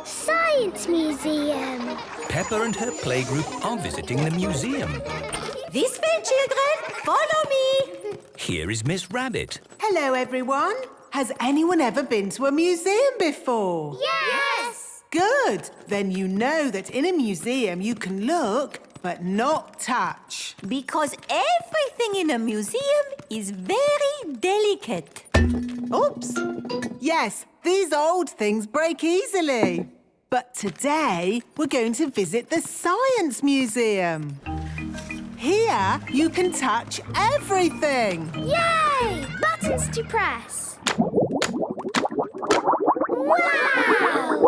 Science museum. Peppa and her playgroup are visiting the museum. This way, children. Follow me. Here is Miss Rabbit. Hello, everyone. Has anyone ever been to a museum before? Yes. Good. Then you know that in a museum you can look but not touch. Because everything in a museum is very delicate. Oops. Yes, these old things break easily. But today we're going to visit the Science Museum. Here you can touch everything. Yay! Buttons to press. Wow!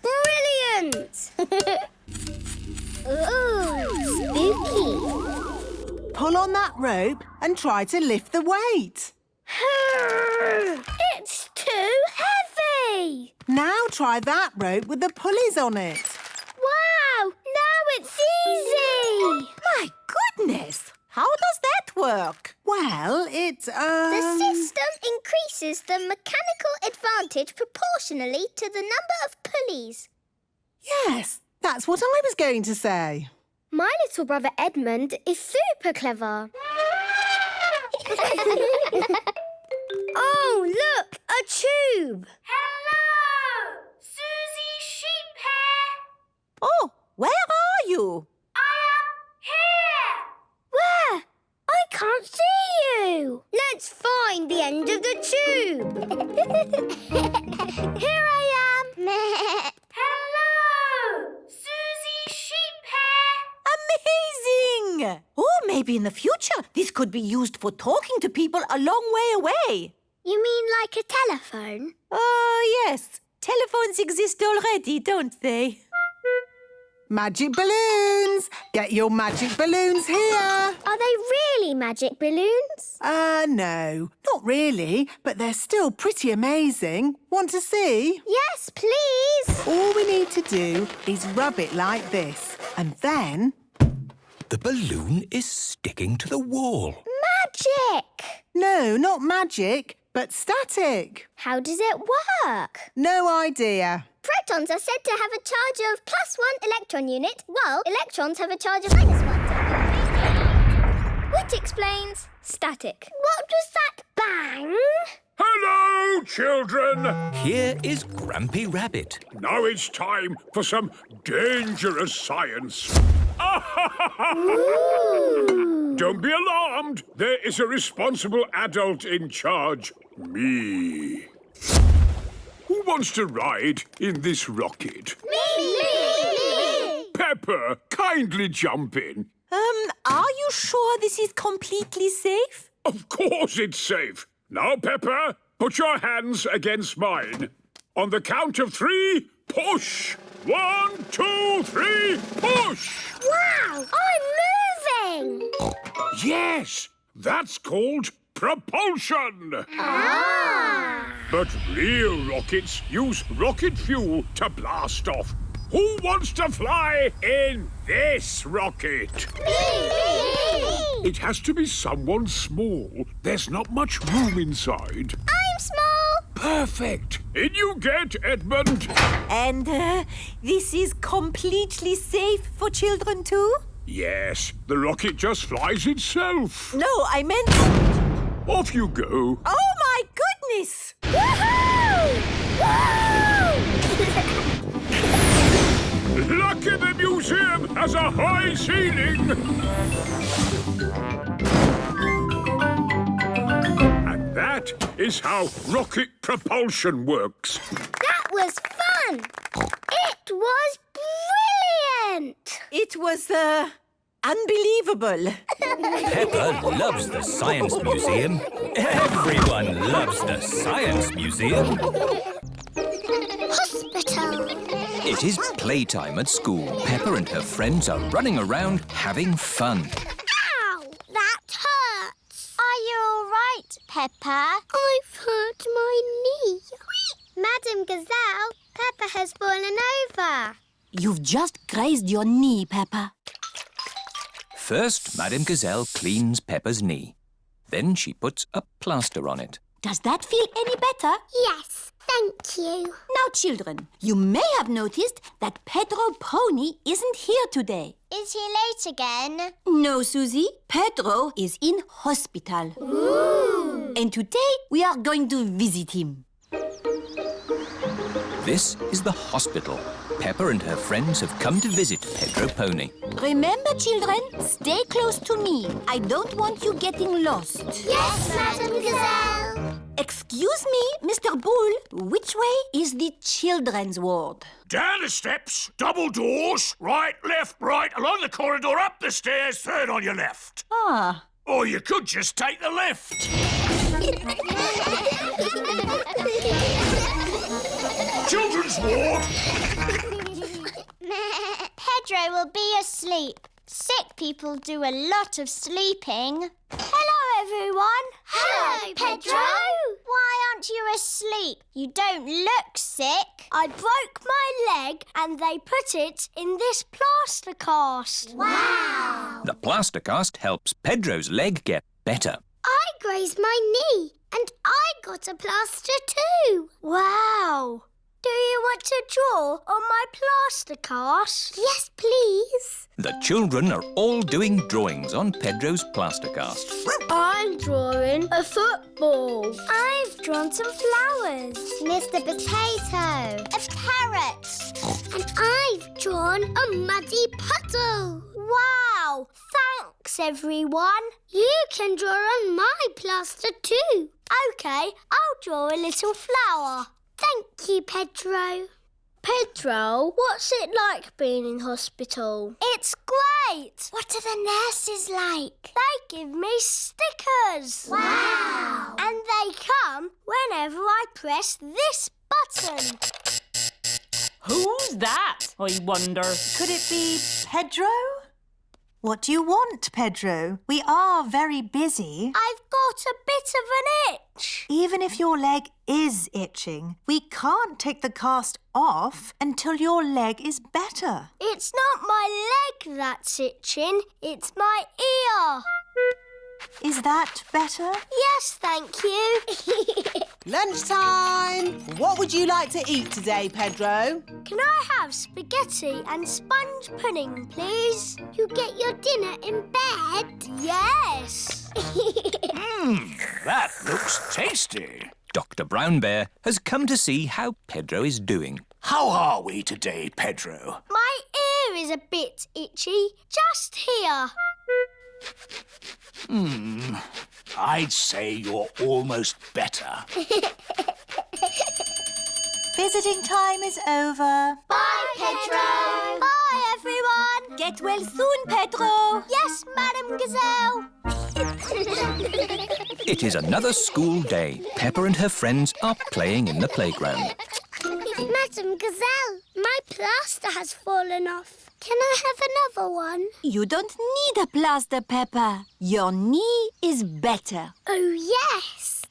Brilliant! Ooh, spooky. Pull on that rope and try to lift the weight. It's too heavy. Now try that rope with the pulleys on it. Wow! Now it's easy. My goodness! How does that work? Well, The system increases the mechanical advantage proportionally to the number of pulleys. Yes, that's what I was going to say. My little brother Edmund is super clever. Oh, look! A tube! Hello! Susie Sheephair! Oh, where are you? I am here! Where? I can't see you! Let's find the end of the tube! Here I am! Hello! Susie Sheephair! Amazing! Oh, maybe in the future this could be used for talking to people a long way away. You mean like a telephone? Oh, yes. Telephones exist already, don't they? Magic balloons! Get your magic balloons here! Are they really magic balloons? No, not really, but they're still pretty amazing. Want to see? Yes, please! All we need to do is rub it like this, and then... The balloon is sticking to the wall. Magic! No, not magic, but static. How does it work? No idea. Protons are said to have a charge of +1 electron unit, while electrons have a charge of -1. Which explains static. What was that bang? Hello, children! Here is Grampy Rabbit. Now it's time for some dangerous science. Don't be alarmed. There is a responsible adult in charge. Me. Who wants to ride in this rocket? Me! Peppa, kindly jump in. Are you sure this is completely safe? Of course it's safe. Now, Peppa, put your hands against mine. On the count of 3, push. 1, 2, 3, push! Wow! I'm moving! Yes, that's called propulsion. Ah! But real rockets use rocket fuel to blast off. Who wants to fly in this rocket? Me! It has to be someone small. There's not much room inside. I'm small! Perfect. In you get, Edmund. And this is completely safe for children too? Yes, the rocket just flies itself. No, I meant... Off you go. Oh, my goodness! Woohoo! Lucky the museum has a high ceiling. And that is how rocket propulsion works. That was fun! It was brilliant! It was, unbelievable. Peppa loves the Science Museum. Everyone loves the Science Museum. Hospital! It is playtime at school. Peppa and her friends are running around having fun. Ow! That hurts! Are you all right, Peppa? I've hurt my knee. Madam Gazelle, Peppa has fallen over. You've just grazed your knee, Peppa. First, Madame Gazelle cleans Peppa's knee. Then she puts a plaster on it. Does that feel any better? Yes, thank Thank you. Now, children, you may have noticed that Pedro Pony isn't here today. Is he late again? No, Susie. Pedro is in hospital. Ooh. And today we are going to visit him. This is the hospital. Peppa and her friends have come to visit Pedro Pony. Remember, children, stay close to me. I don't want you getting lost. Yes, Madam Gazelle. Excuse me, Mr. Bull, which way is the children's ward? Down the steps, double doors, right, along the corridor, up the stairs, third on your left. Ah. Or you could just take the left. Children's ward. Pedro will be asleep. Sick people do a lot of sleeping. Hello, everyone. Hello, Pedro. Why aren't you asleep? You don't look sick. I broke my leg and they put it in this plaster cast. Wow. The plaster cast helps Pedro's leg get better. I grazed my knee and I got a plaster too. Wow. Do you want to draw on my plaster cast? Yes, please. The children are all doing drawings on Pedro's plaster cast. I'm drawing a football. I've drawn some flowers. Mr. Potato. A parrot. And I've drawn a muddy puddle. Wow! Thanks, everyone. You can draw on my plaster too. OK, I'll draw a little flower. Thank you, Pedro. Pedro, what's it like being in hospital? It's great. What are the nurses like? They give me stickers. Wow. And they come whenever I press this button. Who's that, I wonder? Could it be Pedro? What do you want, Pedro? We are very busy. I've got a bit of an itch. Even if your leg is itching, we can't take the cast off until your leg is better. It's not my leg that's itching, it's my ear. Is that better? Yes, thank you. Lunchtime! What would you like to eat today, Pedro? Can I have spaghetti and sponge pudding, please? You get your dinner in bed? Yes. That looks tasty. Dr. Brown Bear has come to see how Pedro is doing. How are we today, Pedro? My ear is a bit itchy, just here. I'd say you're almost better. Visiting time is over. Bye, Pedro. Bye, everyone. Get well soon, Pedro. Yes, Madam Gazelle. It is another school day. Peppa and her friends are playing in the playground. Madam Gazelle, my plaster has fallen off. Can I have another one? You don't need a plaster, Peppa. Your knee is better. Oh, yes.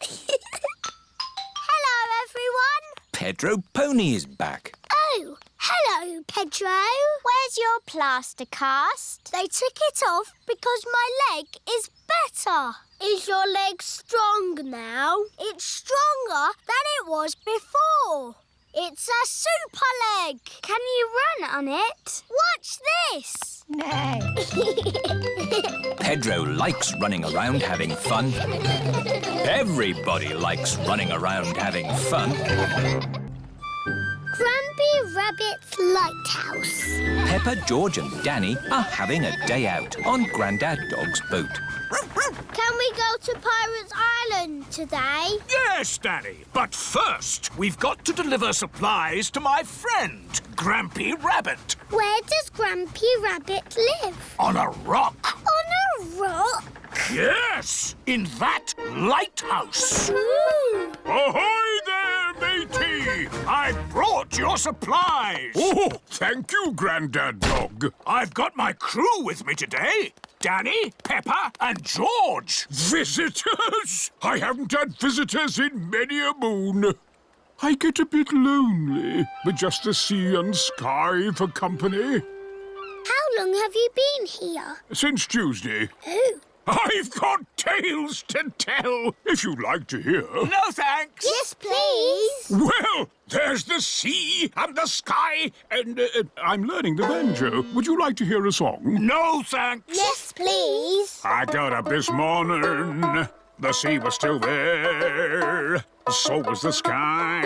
Hello, everyone. Pedro Pony is back. Oh, hello, Pedro. Where's your plaster cast? They took it off because my leg is better. Is your leg strong now? It's stronger than it was before. It's a super leg. Can you run on it? Watch this. No. Pedro likes running around having fun. Everybody likes running around having fun. Grumpy Rabbit's Lighthouse. Peppa, George and Danny are having a day out on Grandad Dog's boat. Can we go to Pirates Island today? Yes, Danny. But first, we've got to deliver supplies to my friend, Grampy Rabbit. Where does Grumpy Rabbit live? On a rock. On a rock? Yes, in that lighthouse. Ooh. Ahoy there, matey! I've brought your supplies. Oh, thank you, Grandad Dog. I've got my crew with me today. Danny, Peppa and George. Visitors? I haven't had visitors in many a moon. I get a bit lonely with just the sea and sky for company. How long have you been here? Since Tuesday. Oh, I've got tales to tell, if you'd like to hear. No, thanks. Yes, please. Well, there's the sea and the sky, and I'm learning the banjo. Would you like to hear a song? No, thanks. Yes, please. I got up this morning. The sea was still there. So was the sky.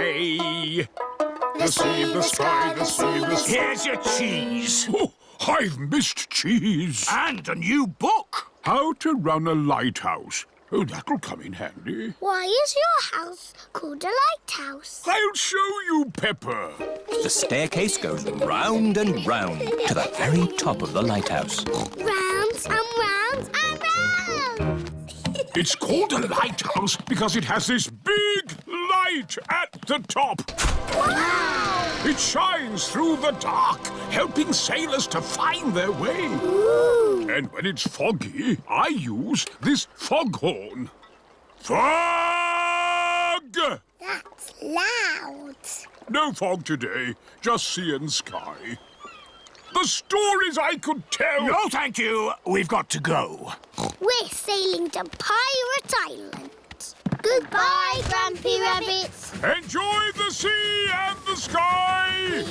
The sea, the sky, the sea, the sky. Here's your cheese. Oh, I've missed cheese. And a new book. How to run a lighthouse. Oh, that'll come in handy. Why is your house called a lighthouse? I'll show you, Peppa. The staircase goes round and round to the very top of the lighthouse. Round and round and round. It's called a lighthouse because it has this big light at the top. Wow! It shines through the dark, helping sailors to find their way. Ooh. And when it's foggy, I use this foghorn. Fog! That's loud. No fog today, just sea and sky. The stories I could tell. No, thank you. We've got to go. We're sailing to Pirate Island. Goodbye, Grampy Rabbit. Enjoy the sea and the sky.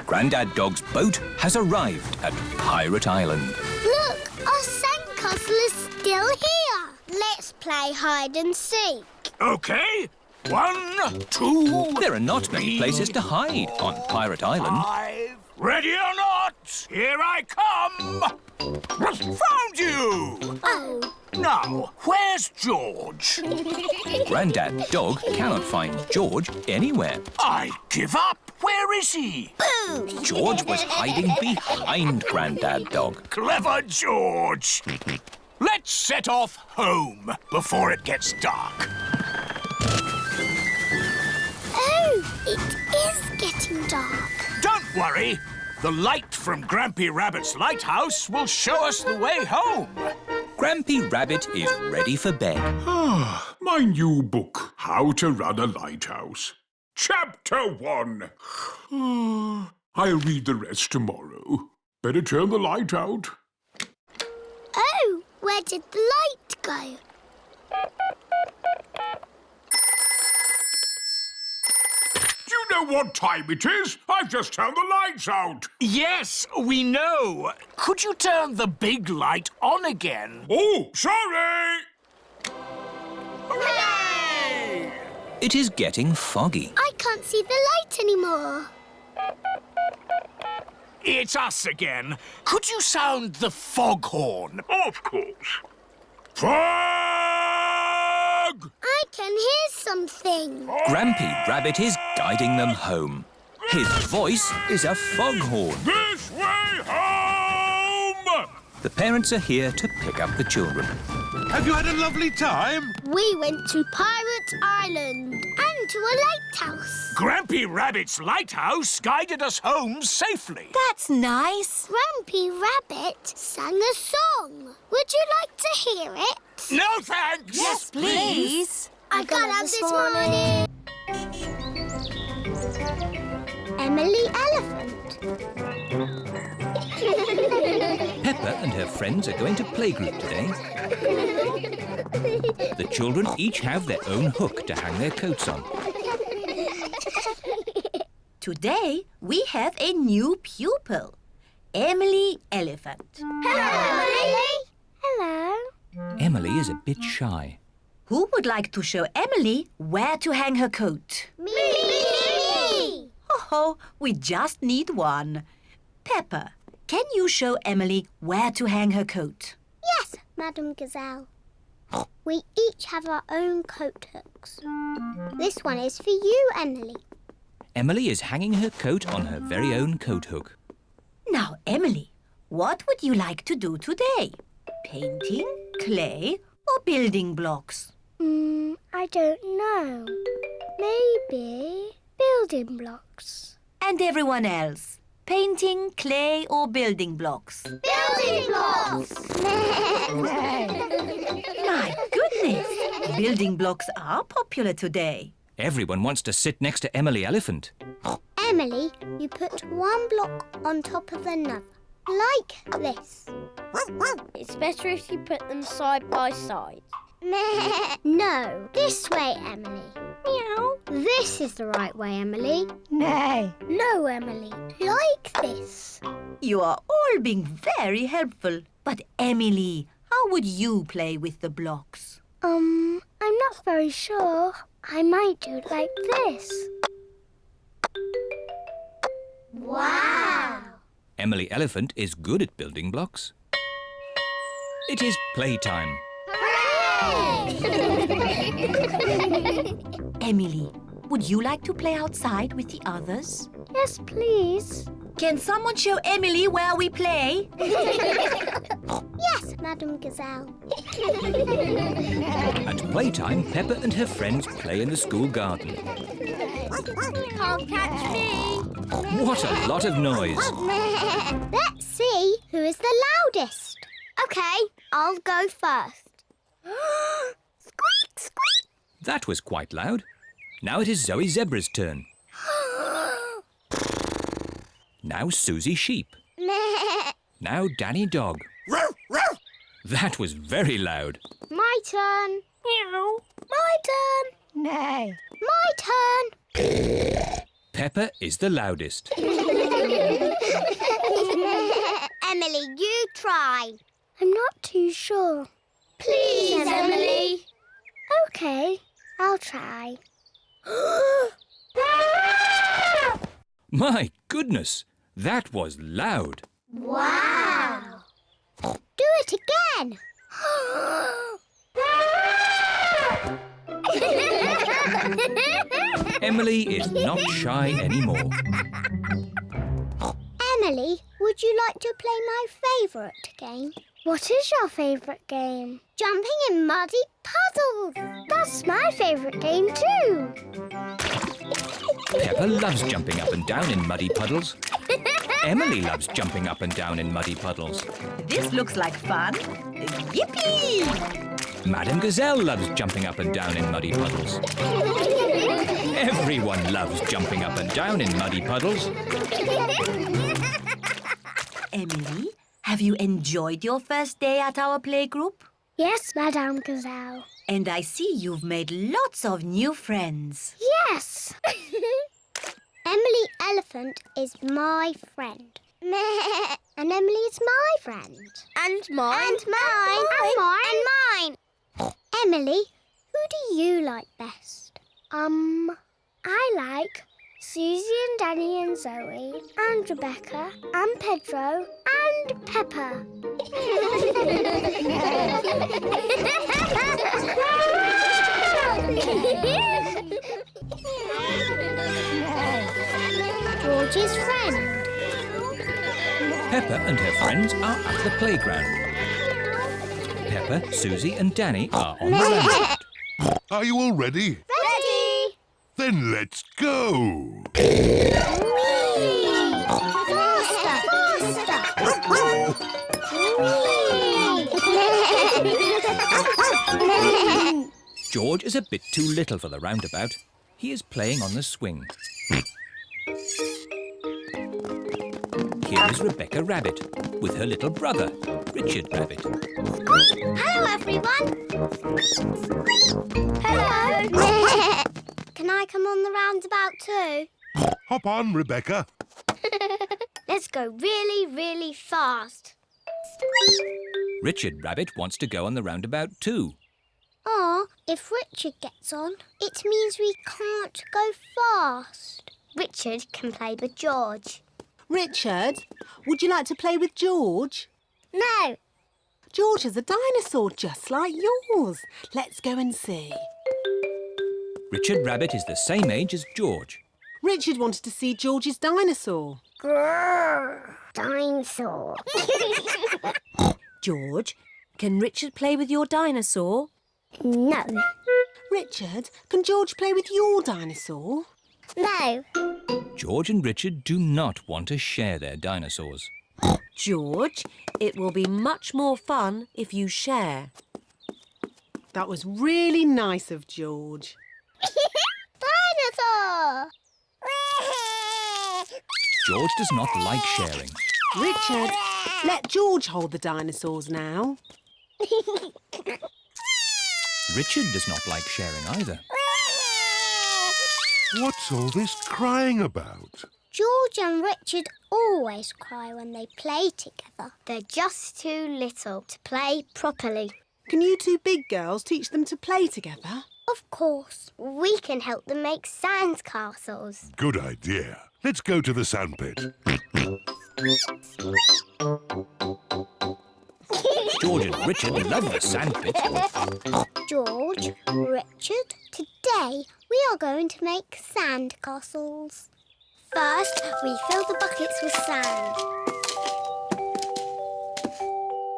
Grandad Dog's boat has arrived at Pirate Island. Look, our sandcastle is still here. Let's play hide and seek. Okay. 1, 2, There are not many places to hide on Pirate Island. 5. Ready or not, here I come. Found you. Oh. Now, where's George? Grandad Dog cannot find George anywhere. I give up. Where is he? Boo! George was hiding behind Grandad Dog. Clever George. Let's set off home before it gets dark. Oh, it is getting dark. Don't worry. The light from Grampy Rabbit's lighthouse will show us the way home. Grampy Rabbit is ready for bed. My new book, How to Run a Lighthouse. Chapter 1. I'll read the rest tomorrow. Better turn the light out. Oh, where did the light go? Do you know what time it is? I've just turned the lights out. Yes, we know. Could you turn the big light on again? Oh, sorry. Hooray! It is getting foggy. I can't see the light anymore. It's us again. Could you sound the foghorn? Of course. Fog! I can hear something. Grampy Rabbit is guiding them home. His voice is a foghorn. This way home! The parents are here to pick up the children. Have you had a lovely time? We went to Pirate Island and to a lighthouse. Grampy Rabbit's lighthouse guided us home safely. That's nice. Grampy Rabbit sang a song. Would you like to hear it? No thanks. Yes, please. I got up this morning. Emily Elephant. Peppa and her friends are going to Playgroup today. The children each have their own hook to hang their coats on. Today, we have a new pupil, Emily Elephant. Hello, Emily. Hello. Emily is a bit shy. Who would like to show Emily where to hang her coat? Me! Oh, we just need one. Peppa, can you show Emily where to hang her coat? Yes, Madam Gazelle. We each have our own coat hooks. This one is for you, Emily. Emily is hanging her coat on her very own coat hook. Now, Emily, what would you like to do today? Painting, clay, or building blocks? I don't know. Maybe building blocks. And everyone else? Painting, clay, or building blocks? Building blocks! My goodness! Building blocks are popular today. Everyone wants to sit next to Emily Elephant. Emily, you put one block on top of another. Like this. It's better if you put them side by side. No, this way, Emily. Meow. This is the right way, Emily. No. No, Emily. Like this. You are all being very helpful. But Emily, how would you play with the blocks? I'm not very sure. I might do it like this. Wow! Emily Elephant is good at building blocks. It is playtime. Emily, would you like to play outside with the others? Yes, please. Can someone show Emily where we play? Yes, Madam Gazelle. At playtime, Peppa and her friends play in the school garden. Can't catch me. What a lot of noise! Let's see who is the loudest. OK, I'll go first. Squeak, squeak. That was quite loud. Now it is Zoe Zebra's turn. Now Susie Sheep. Now Danny Dog. That was very loud. My turn. Meow. My turn. No. My turn. Peppa is the loudest. Emily, you try. I'm not too sure. Please, Emily. OK, I'll try. My goodness, that was loud. Wow. Do it again. Emily is not shy anymore. Emily, would you like to play my favourite game? What is your favourite game? Jumping in muddy puddles. That's my favourite game too. Peppa loves jumping up and down in muddy puddles. Emily loves jumping up and down in muddy puddles. This looks like fun. Yippee! Madam Gazelle loves jumping up and down in muddy puddles. Everyone loves jumping up and down in muddy puddles. Emily, have you enjoyed your first day at our playgroup? Yes, Madame Gazelle. And I see you've made lots of new friends. Yes. Emily Elephant is my friend. And Emily's my friend. And mine. And mine. And mine. And mine. Emily, who do you like best? I like Susie and Danny and Zoe and Rebecca and Pedro and Peppa. George's friend. Peppa and her friends are at the playground. Peppa, Susie and Danny are on the rampart. Are you all ready? Ready! Then let's go! George is a bit too little for the roundabout. He is playing on the swing. Here is Rebecca Rabbit with her little brother, Richard Rabbit. Hello, everyone. Hello. Can I come on the roundabout too? Hop on, Rebecca. Let's go really, really fast. Richard Rabbit wants to go on the roundabout too. Oh, if Richard gets on, it means we can't go fast. Richard can play with George. Richard, would you like to play with George? No. George is a dinosaur just like yours. Let's go and see. Richard Rabbit is the same age as George. Richard wanted to see George's dinosaur. Grrr, dinosaur. George, can Richard play with your dinosaur? No. Richard, can George play with your dinosaur? No. George and Richard do not want to share their dinosaurs. George, it will be much more fun if you share. That was really nice of George. Dinosaur! George does not like sharing. Richard, let George hold the dinosaurs now. Richard does not like sharing either. What's all this crying about? George and Richard always cry when they play together. They're just too little to play properly. Can you two big girls teach them to play together? Of course. We can help them make sand castles. Good idea. Let's go to the sandpit. George and Richard love the sandpit. George, Richard, today we are going to make sand castles. First, we fill the buckets with sand.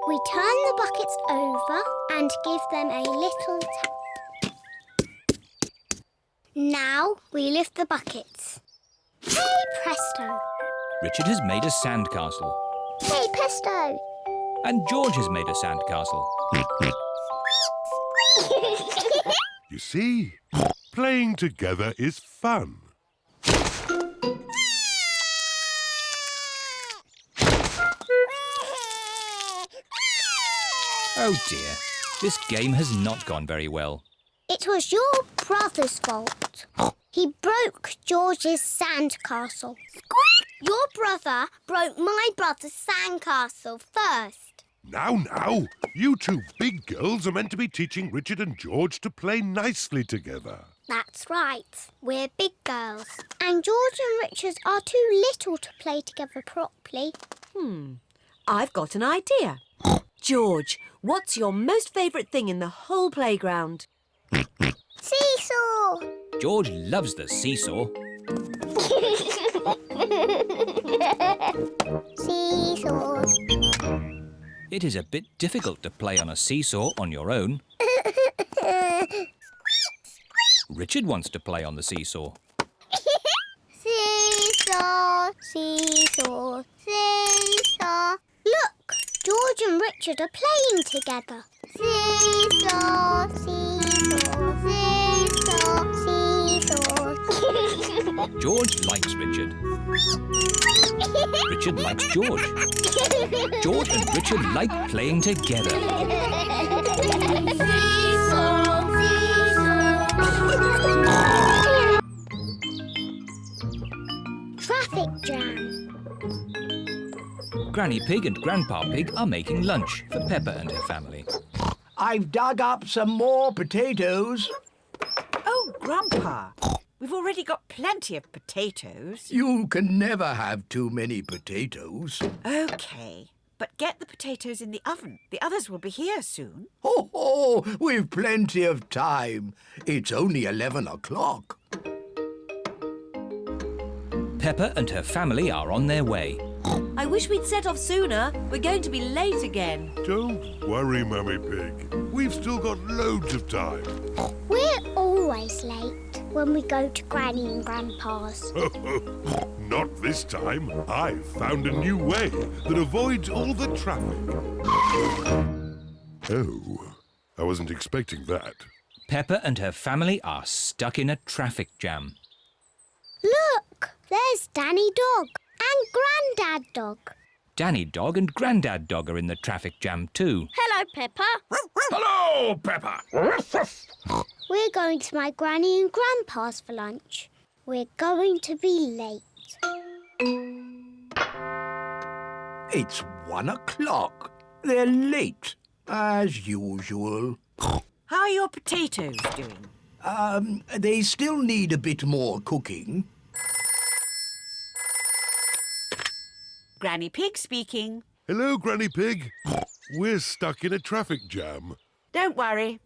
We turn the buckets over and give them a little tap. Now we lift the buckets. Hey presto! Richard has made a sandcastle. Hey presto! And George has made a sandcastle. You see, playing together is fun. Oh dear, this game has not gone very well. It was your brother's fault. He broke George's sandcastle. Your brother broke my brother's sandcastle first. Now, you two big girls are meant to be teaching Richard and George to play nicely together. That's right. We're big girls. And George and Richard are too little to play together properly. I've got an idea. George, what's your most favourite thing in the whole playground? Seesaw! George loves the seesaw. Seesaws. It is a bit difficult to play on a seesaw on your own. Richard wants to play on the seesaw. Seesaw, seesaw, seesaw. Look, George and Richard are playing together. Seesaw, seesaw, seesaw, seesaw. George likes Richard. Richard likes George. George and Richard like playing together. Seesaw, seesaw. Traffic jam. Granny Pig and Grandpa Pig are making lunch for Peppa and her family. I've dug up some more potatoes. Oh, Grandpa, we've already got plenty of potatoes. You can never have too many potatoes. OK, but get the potatoes in the oven. The others will be here soon. Oh, we've plenty of time. It's only 11 o'clock. Peppa and her family are on their way. I wish we'd set off sooner. We're going to be late again. Don't worry, Mummy Pig. We've still got loads of time. We're always late when we go to Granny and Grandpa's. Not this time. I've found a new way that avoids all the traffic. Oh, I wasn't expecting that. Peppa and her family are stuck in a traffic jam. Look, there's Danny Dog and Grandad Dog. Danny Dog and Grandad Dog are in the traffic jam too. Hello, Peppa. Hello, Peppa. We're going to my Granny and Grandpa's for lunch. We're going to be late. It's 1 o'clock. They're late, as usual. How are your potatoes doing? They still need a bit more cooking. Granny Pig speaking. Hello, Granny Pig. We're stuck in a traffic jam. Don't worry.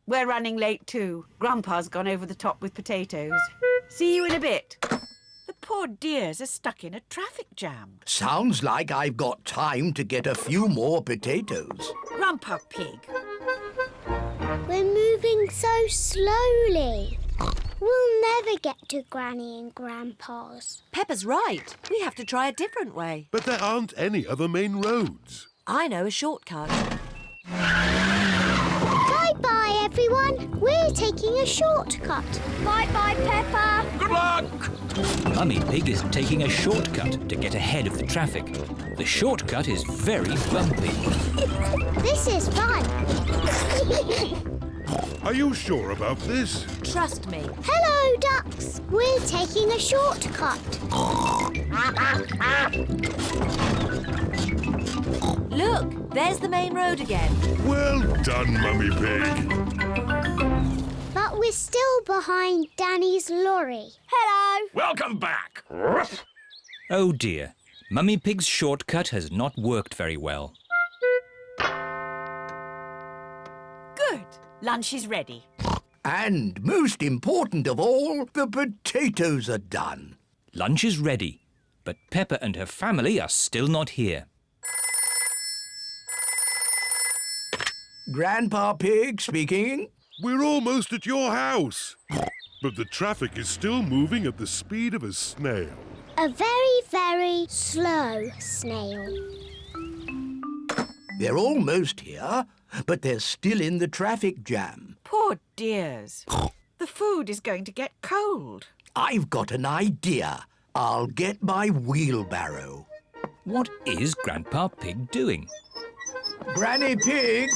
We're running late too. Grandpa's gone over the top with potatoes. See you in a bit. The poor dears are stuck in a traffic jam. Sounds like I've got time to get a few more potatoes. Grandpa Pig. We're moving so slowly. We'll never get to Granny and Grandpa's. Peppa's right. We have to try a different way. But there aren't any other main roads. I know a shortcut. Bye-bye, everyone. We're taking a shortcut. Bye-bye, Peppa. Good luck. Mummy Pig is taking a shortcut to get ahead of the traffic. The shortcut is very bumpy. This is fun. Are you sure about this? Trust me. Hello, ducks. We're taking a shortcut. Look, there's the main road again. Well done, Mummy Pig. But we're still behind Danny's lorry. Hello. Welcome back. Oh dear, Mummy Pig's shortcut has not worked very well. Good. Lunch is ready. And most important of all, the potatoes are done. Lunch is ready, but Peppa and her family are still not here. Grandpa Pig speaking. We're almost at your house. But the traffic is still moving at the speed of a snail. A very, very slow snail. They're almost here, but they're still in the traffic jam. Poor dears. The food is going to get cold. I've got an idea. I'll get my wheelbarrow. What is Grandpa Pig doing? Granny Pig,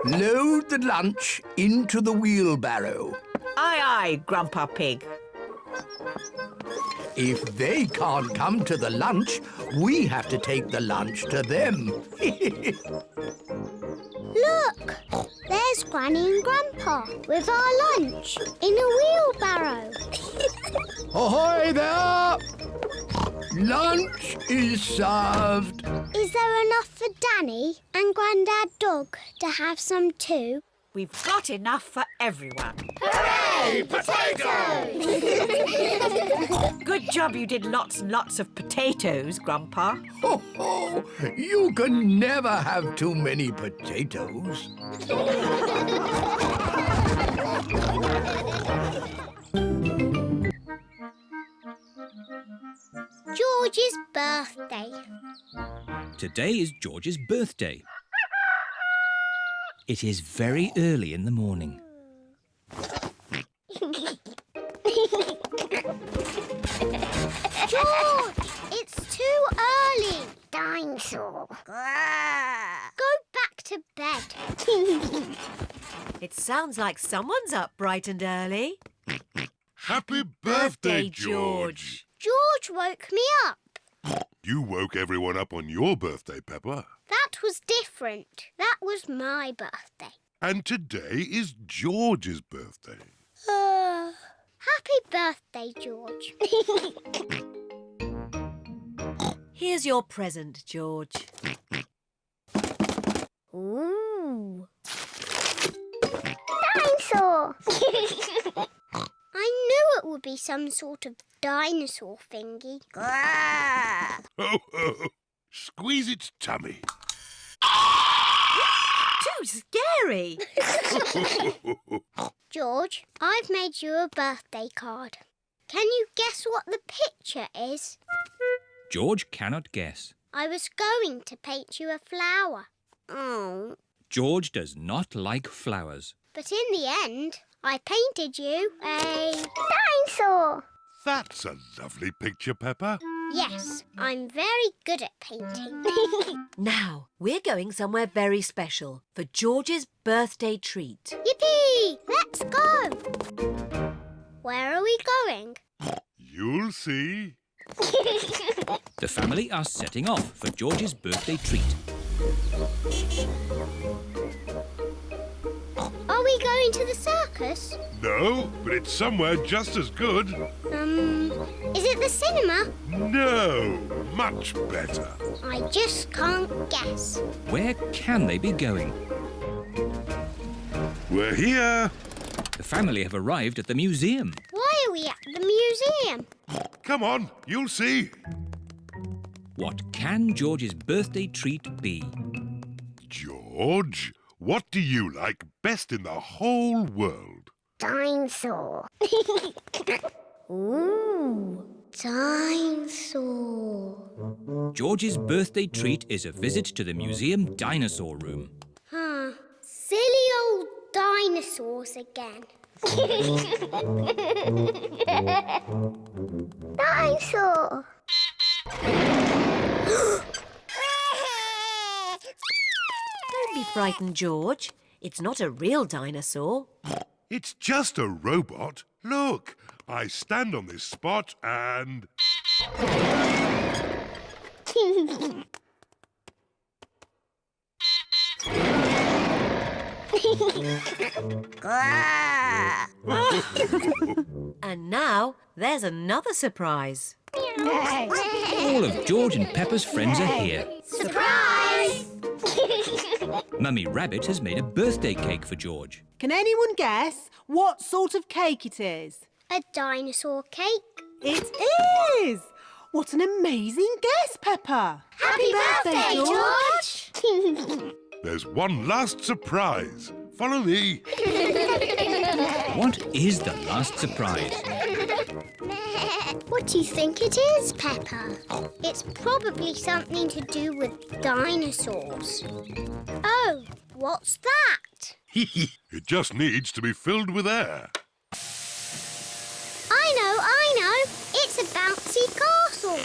load the lunch into the wheelbarrow. Aye, aye, Grandpa Pig. If they can't come to the lunch, we have to take the lunch to them. Look, there's Granny and Grandpa with our lunch in a wheelbarrow. Ahoy there! Lunch is served. Is there enough for Danny and Grandad Dog to have some too? We've got enough for everyone. Hooray! Potatoes! Good job you did lots and lots of potatoes, Grandpa. Ho, ho! You can never have too many potatoes. George's birthday. Today is George's birthday. It is very early in the morning. George, it's too early. Dinosaur. Go back to bed. It sounds like someone's up bright and early. Happy birthday, George. George woke me up. You woke everyone up on your birthday, Peppa. That was different. That was my birthday. And today is George's birthday. Happy birthday, George. Here's your present, George. Ooh. Dinosaur! I knew it would be some sort of dinosaur thingy. Ho, ho. Squeeze its tummy. Too scary. George, I've made you a birthday card. Can you guess what the picture is? George cannot guess. I was going to paint you a flower. Oh. George does not like flowers. But in the end, I painted you a dinosaur. That's a lovely picture, Peppa. Yes, I'm very good at painting. Now, we're going somewhere very special for George's birthday treat. Yippee! Let's go! Where are we going? You'll see. The family are setting off for George's birthday treat. Are we going to the circus? No, but it's somewhere just as good. Is it the cinema? No, much better. I just can't guess. Where can they be going? We're here. The family have arrived at the museum. Why are we at the museum? Come on, you'll see. What can George's birthday treat be? George, what do you like best in the whole world? Dinosaur. Ooh, dinosaur. George's birthday treat is a visit to the museum dinosaur room. Silly old dinosaur. dinosaurs again. Dinosaur! Don't be frightened, George. It's not a real dinosaur. It's just a robot. Look, I stand on this spot and... And now there's another surprise. All of George and Peppa's friends are here. Surprise! Mummy Rabbit has made a birthday cake for George. Can anyone guess what sort of cake it is? A dinosaur cake. It is! What an amazing guess, Peppa! Happy birthday, George! There's one last surprise. Follow me. What is the last surprise? What do you think it is, Peppa? It's probably something to do with dinosaurs. Oh, what's that? It just needs to be filled with air. I know. It's a bouncy castle.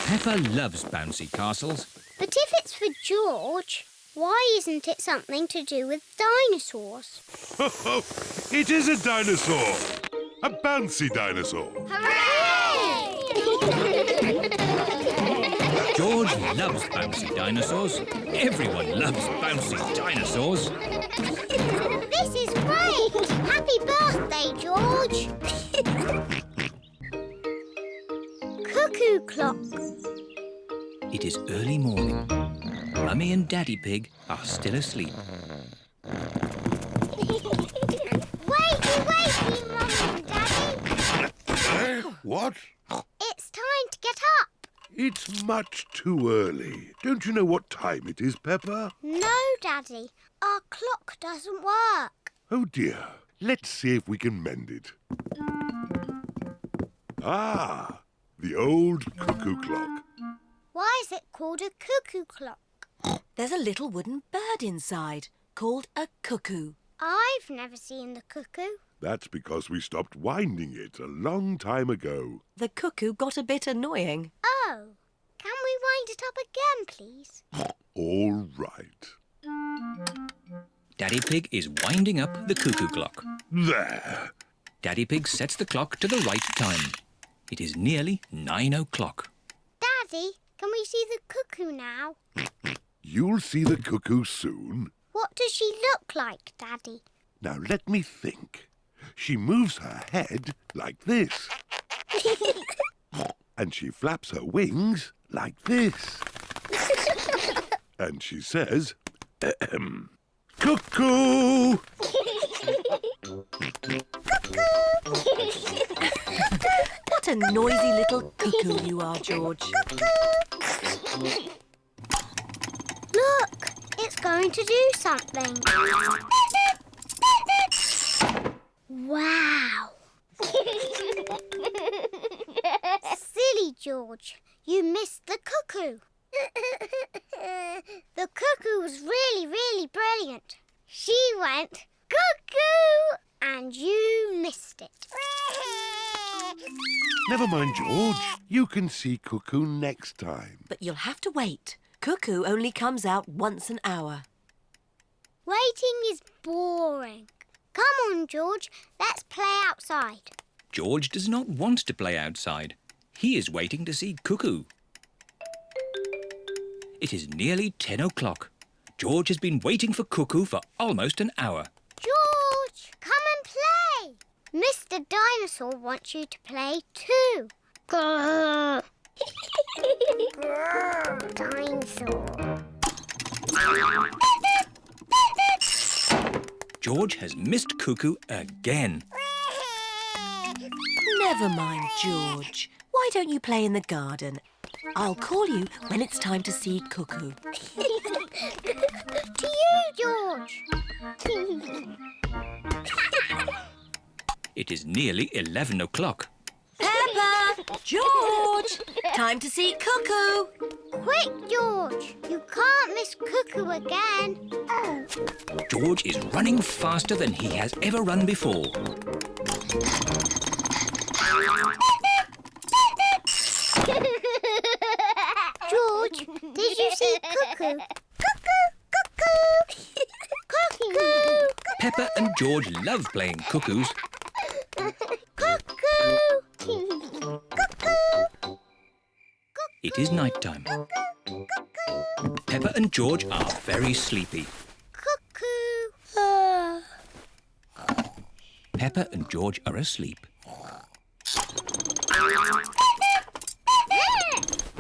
Peppa loves bouncy castles. But if it's for George, why isn't it something to do with dinosaurs? It is a dinosaur. A bouncy dinosaur. Hooray! George loves bouncy dinosaurs. Everyone loves bouncy dinosaurs. This is great! Happy birthday, George! Cuckoo Clock. It is early morning. Mummy and Daddy Pig are still asleep. Wakey, Mummy and Daddy. What? It's time to get up. It's much too early. Don't you know what time it is, Peppa? No, Daddy. Our clock doesn't work. Oh, dear. Let's see if we can mend it. Ah, the old cuckoo clock. Why is it called a cuckoo clock? There's a little wooden bird inside called a cuckoo. I've never seen the cuckoo. That's because we stopped winding it a long time ago. The cuckoo got a bit annoying. Oh, can we wind it up again, please? All right. Daddy Pig is winding up the cuckoo clock. There. Daddy Pig sets the clock to the right time. It is nearly 9 o'clock. Daddy, can we see the cuckoo now? You'll see the cuckoo soon. What does she look like, Daddy? Now let me think. She moves her head like this. And she flaps her wings like this. And she says, cuckoo! What a noisy little cuckoo you are, George. Look, it's going to do something. Wow. Silly George, you missed the cuckoo. The cuckoo was really, really brilliant. She went cuckoo and you missed it. Never mind, George. You can see cuckoo next time. But you'll have to wait. Cuckoo only comes out once an hour. Waiting is boring. Come on, George, let's play outside. George does not want to play outside. He is waiting to see Cuckoo. It is nearly 10 o'clock. George has been waiting for Cuckoo for almost an hour. George, come and play. Mr. Dinosaur wants you to play too. Grrr. Grrr, dinosaur. George has missed Cuckoo again. Never mind, George. Why don't you play in the garden? I'll call you when it's time to see Cuckoo. To you, George. It is nearly 11 o'clock. Peppa! George, time to see Cuckoo. Quick, George. You can't miss Cuckoo again. George is running faster than he has ever run before. George, did you see Cuckoo? Cuckoo, Cuckoo, Cuckoo. Peppa and George love playing cuckoos. Cuckoo! Cuckoo! It is night time. Peppa and George are very sleepy. Cuckoo! Peppa and George are asleep.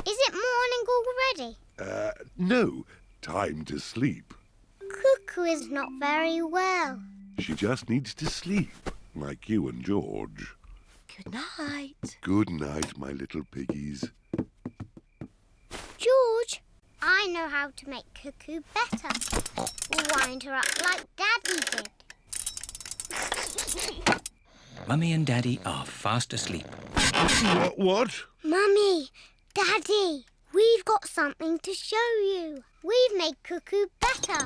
Is it morning already? No. Time to sleep. Cuckoo is not very well. She just needs to sleep, like you and George. Good night. Good night, my little piggies. George, I know how to make Cuckoo better. Wind her up like Daddy did. Mummy and Daddy are fast asleep. What? Mummy, Daddy, we've got something to show you. We've made Cuckoo better.